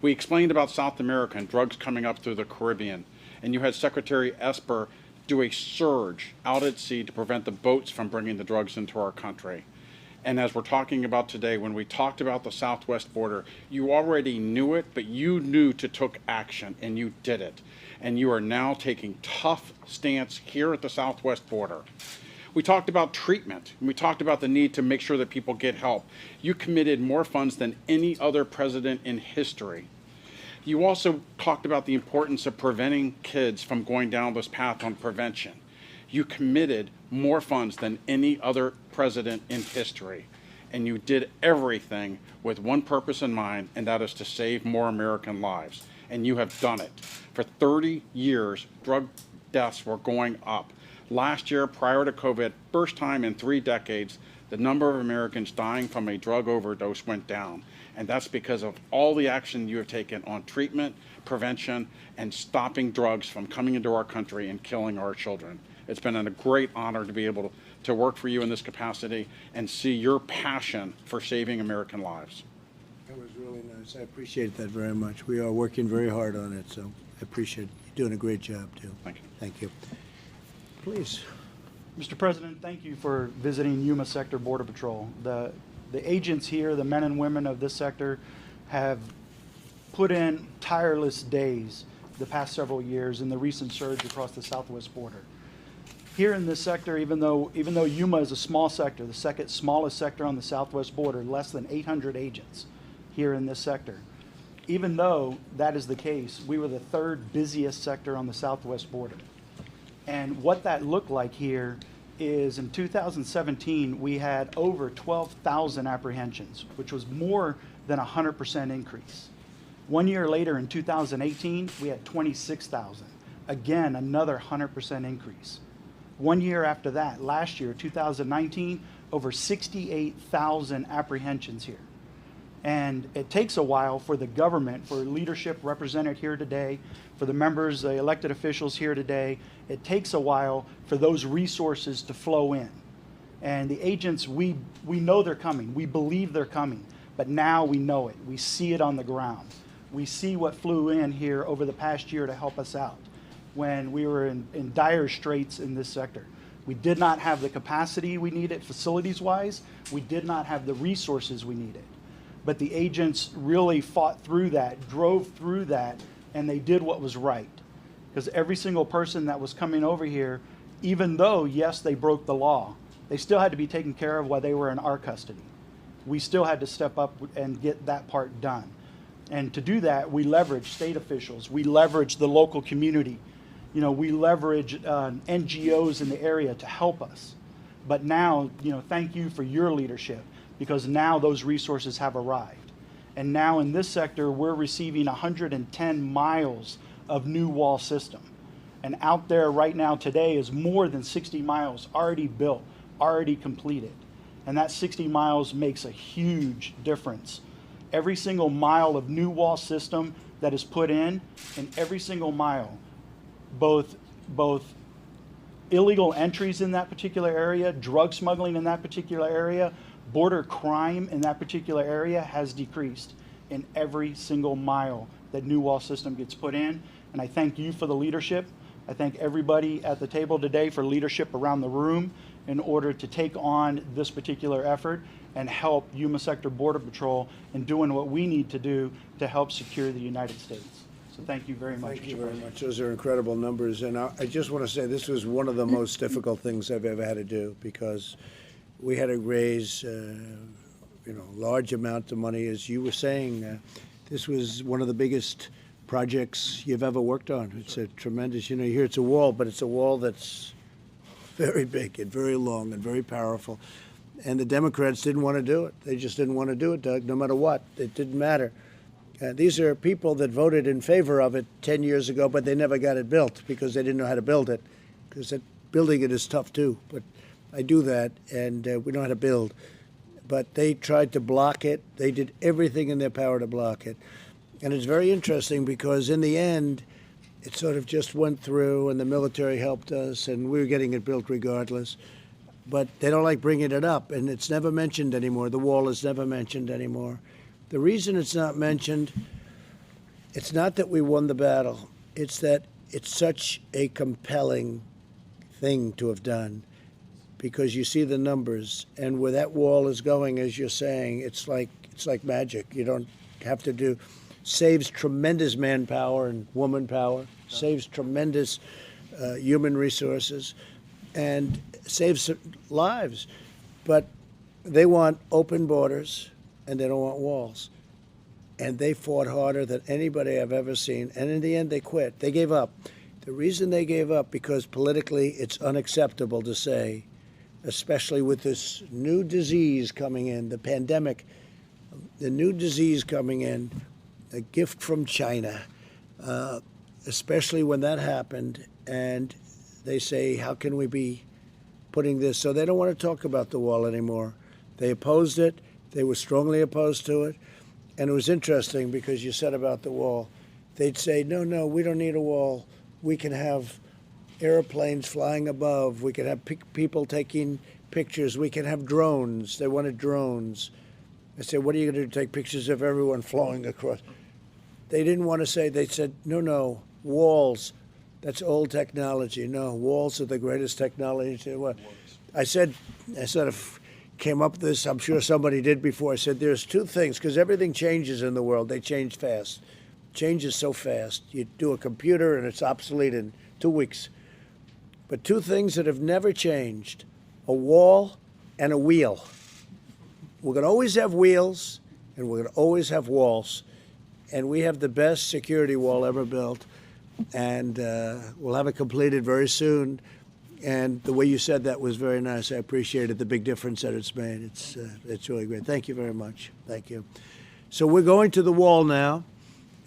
We explained about South America and drugs coming up through the Caribbean, and you had Secretary Esper do a surge out at sea to prevent the boats from bringing the drugs into our country. And as we're talking about today, when we talked about the southwest border, you already knew it, but you knew to take action, and you did it. And you are now taking tough stance here at the southwest border. We talked about treatment, and we talked about the need to make sure that people get help. You committed more funds than any other president in history. You also talked about the importance of preventing kids from going down this path on prevention. You committed more funds than any other president in history. And you did everything with one purpose in mind, and that is to save more American lives. And you have done it. For 30 years, drug deaths were going up. Last year, prior to COVID, first time in 3 decades, the number of Americans dying from a drug overdose went down. And that's because of all the action you have taken on treatment, prevention, and stopping drugs from coming into our country and killing our children. It's been a great honor to be able to work for you in this capacity and see your passion for saving American lives. That was really nice. I appreciate that very much. We are working very hard on it, so I appreciate it. You're doing a great job, too. Thank you. Thank you. Please. Mr. President, thank you for visiting Yuma Sector Border Patrol. The agents here, the men and women of this sector, have put in tireless days the past several years in the recent surge across the southwest border. Here in this sector, even though Yuma is a small sector, the second smallest sector on the southwest border, less than 800 agents here in this sector. Even though that is the case, we were the 3rd busiest sector on the southwest border. And what that looked like here is in 2017, we had over 12,000 apprehensions, which was more than a 100% increase. 1 year later, in 2018, we had 26,000. Again, another 100% increase. 1 year after that, last year, 2019, over 68,000 apprehensions here. And it takes a while for the government, for leadership represented here today, for the members, the elected officials here today, it takes a while for those resources to flow in. And the agents, we know they're coming. We believe they're coming. But now we know it. We see it on the ground. We see what flew in here over the past year to help us out when we were in dire straits in this sector. We did not have the capacity we needed facilities-wise. We did not have the resources we needed. But the agents really fought through that, drove through that, and they did what was right. Because every single person that was coming over here, even though, yes, they broke the law, they still had to be taken care of while they were in our custody. We still had to step up and get that part done. And to do that, we leveraged state officials. We leveraged the local community. You know, we leveraged NGOs in the area to help us. But now, you know, thank you for your leadership, because now those resources have arrived. And now in this sector, we're receiving 110 miles of new wall system. And out there right now today is more than 60 miles already built, already completed. And that 60 miles makes a huge difference. Every single mile of new wall system that is put in, and every single mile, both illegal entries in that particular area, drug smuggling in that particular area, border crime in that particular area has decreased in every single mile that new wall system gets put in. And I thank you for the leadership. I thank everybody at the table today for leadership around the room in order to take on this particular effort and help Yuma Sector Border Patrol in doing what we need to do to help secure the United States. So thank you very much. Thank you very much. Those are incredible numbers. And I just want to say this was one of the most difficult things I've ever had to do, because we had to raise large amounts of money. As you were saying, this was one of the biggest projects you've ever worked on. It's a tremendous, you hear it's a wall, but it's a wall that's very big and very long and very powerful. And the Democrats didn't want to do it. They just didn't want to do it, Doug, no matter what. It didn't matter. These are people that voted in favor of it 10 years ago, but they never got it built because they didn't know how to build it, because building it is tough too. But I do that, and we know how to build. But they tried to block it. They did everything in their power to block it. And it's very interesting because in the end, it sort of just went through, and the military helped us, and we were getting it built regardless. But they don't like bringing it up, and it's never mentioned anymore. The wall is never mentioned anymore. The reason it's not mentioned it's not that we won the battle. It's that it's such a compelling thing to have done, because you see the numbers, and where that wall is going, as you're saying, it's like magic. You don't have to do. Saves tremendous manpower and woman power. Saves tremendous human resources, and saves lives. But they want open borders, and they don't want walls. And they fought harder than anybody I've ever seen. And in the end, they quit. They gave up. The reason they gave up, because politically it's unacceptable to say, especially with this new disease coming in, the pandemic, the new disease coming in, a gift from China, especially when that happened. And they say, how can we be putting this? So they don't want to talk about the wall anymore. They opposed it. They were strongly opposed to it. And it was interesting because you said about the wall, they'd say, no, we don't need a wall. We can have airplanes flying above. We can have people taking pictures. We can have drones. They wanted drones. I said, what are you going to do, take pictures of everyone flowing across? They didn't want to say, they said, no, walls. That's old technology. No, walls are the greatest technology. I said, I sort of came up with this, I'm sure somebody did before. I said, there's two things, because everything changes in the world. They change fast. Change is so fast. You do a computer and it's obsolete in 2 weeks. But two things that have never changed, a wall and a wheel. We're going to always have wheels, and we're going to always have walls. And we have the best security wall ever built. And we'll have it completed very soon. And the way you said that was very nice. I appreciated the big difference that it's made. It's really great. Thank you very much. Thank you. So we're going to the wall now,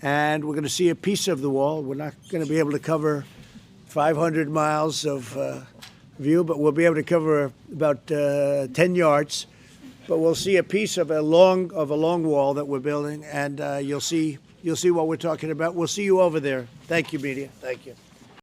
and we're going to see a piece of the wall. We're not going to be able to cover 500 miles of view, but we'll be able to cover about 10 yards. But we'll see a piece of a long wall that we're building, and you'll see what we're talking about. We'll see you over there. Thank you, media. Thank you.